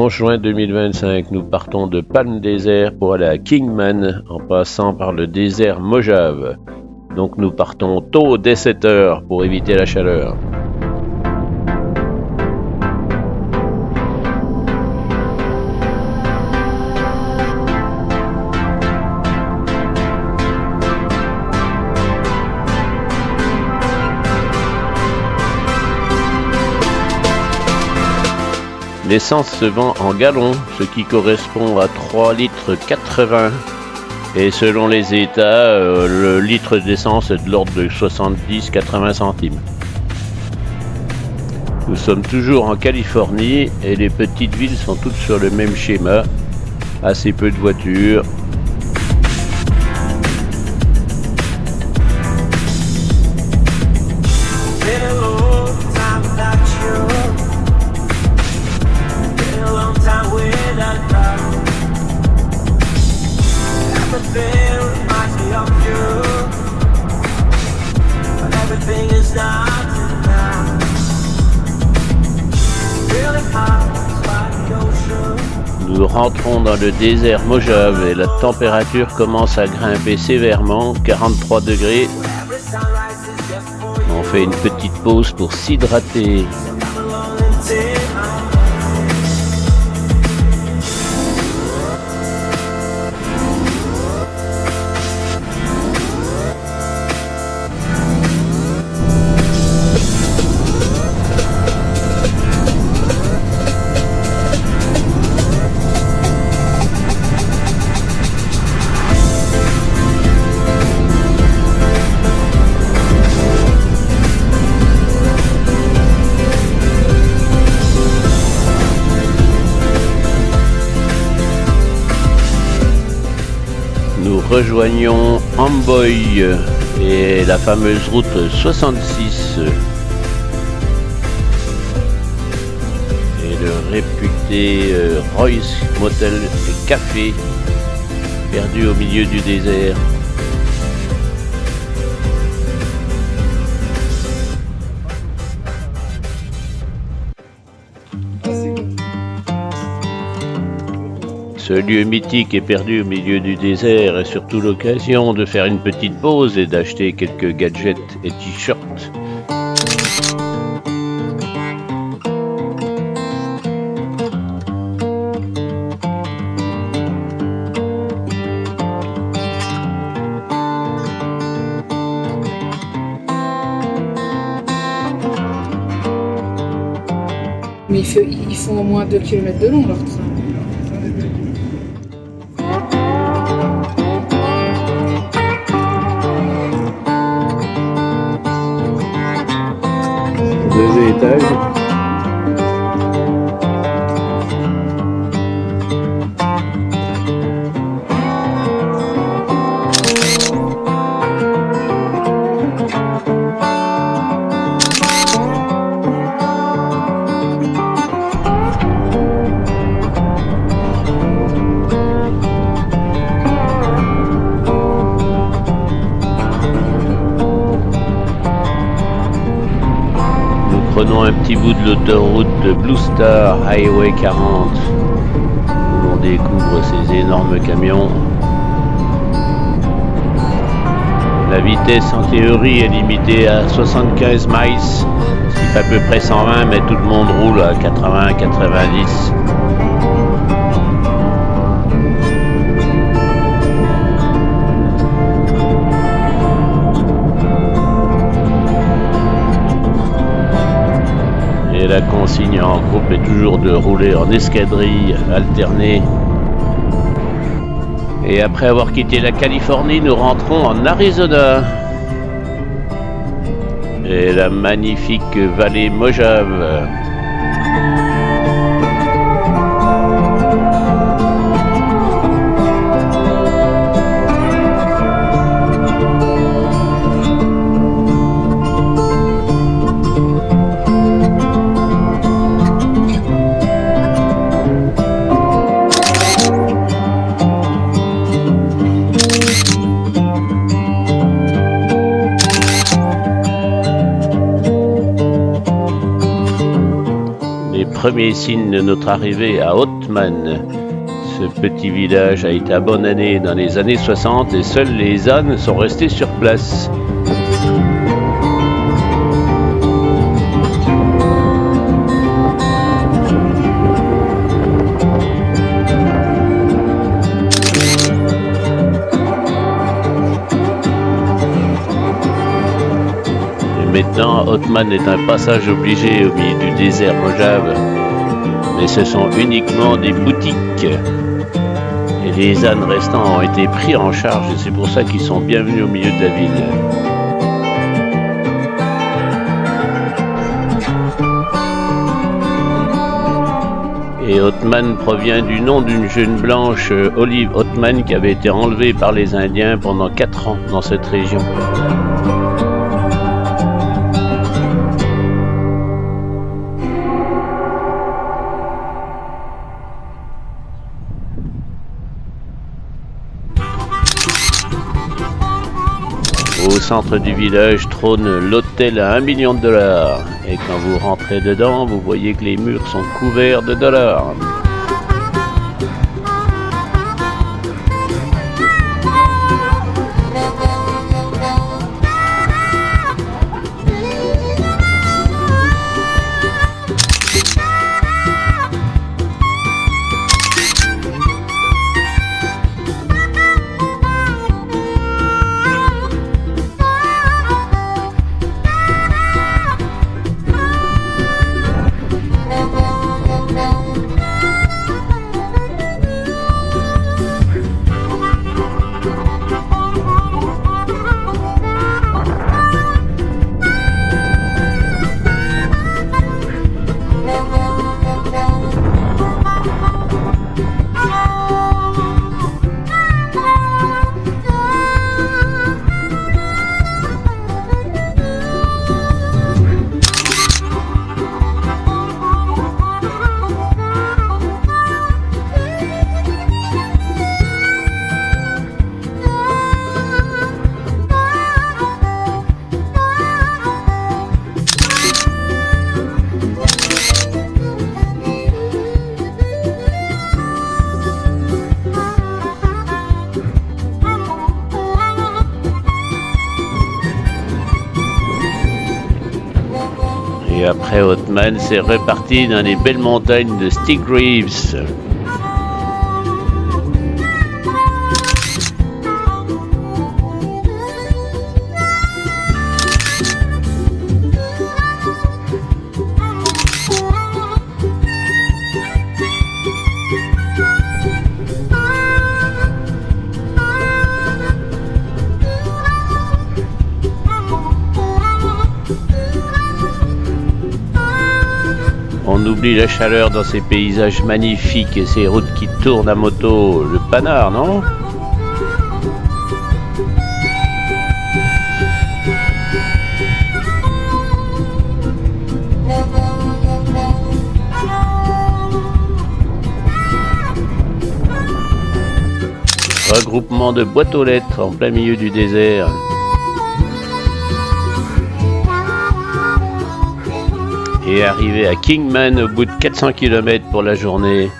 11 juin 2025, nous partons de Palm Desert pour aller à Kingman en passant par le désert Mojave. Donc nous partons tôt dès 7 heures pour éviter la chaleur. L'essence se vend en gallons, ce qui correspond à 3 litres 80. Et selon les États, le litre d'essence est de l'ordre de 70-80 centimes. Nous sommes toujours en Californie et les petites villes sont toutes sur le même schéma. Assez peu de voitures. Nous rentrons dans le désert Mojave et la température commence à grimper sévèrement, 43 degrés. On fait une petite pause pour s'hydrater. Nous rejoignons Amboy et la fameuse route 66 et le réputé Royce Motel et Café perdu au milieu du désert. Ce lieu mythique est perdu au milieu du désert est surtout l'occasion de faire une petite pause et d'acheter quelques gadgets et t-shirts. Mais ils font au moins 2 km de long leur train. Deux étages. Prenons un petit bout de l'autoroute de Blue Star Highway 40 où l'on découvre ces énormes camions. La vitesse en théorie est limitée à 75 miles, ce qui fait à peu près 120, mais tout le monde roule à 80-90. Et la consigne en groupe est toujours de rouler en escadrille alternée. Et après avoir quitté la Californie, nous rentrons en Arizona. Et la magnifique vallée Mojave. premier signe de notre arrivée à Othman. Ce petit village a été abandonné dans les années 60 et seuls les ânes sont restés sur place. Maintenant, Othman est un passage obligé au milieu du désert Mojave, mais ce sont uniquement des boutiques. Et les ânes restants ont été pris en charge et c'est pour ça qu'ils sont bienvenus au milieu de la ville. Et Othman provient du nom d'une jeune blanche, Olive Othman, qui avait été enlevée par les Indiens pendant 4 ans dans cette région. Au centre du village trône l'hôtel à $1 million. Et quand vous rentrez dedans, vous voyez que les murs sont couverts de dollars. Et après Othman, c'est reparti dans les belles montagnes de Stigreaves. On oublie la chaleur dans ces paysages magnifiques et ces routes qui tournent à moto. Le panard, non ? Regroupement de boîtes aux lettres en plein milieu du désert. Et arrivé à Kingman au bout de 400 km pour la journée.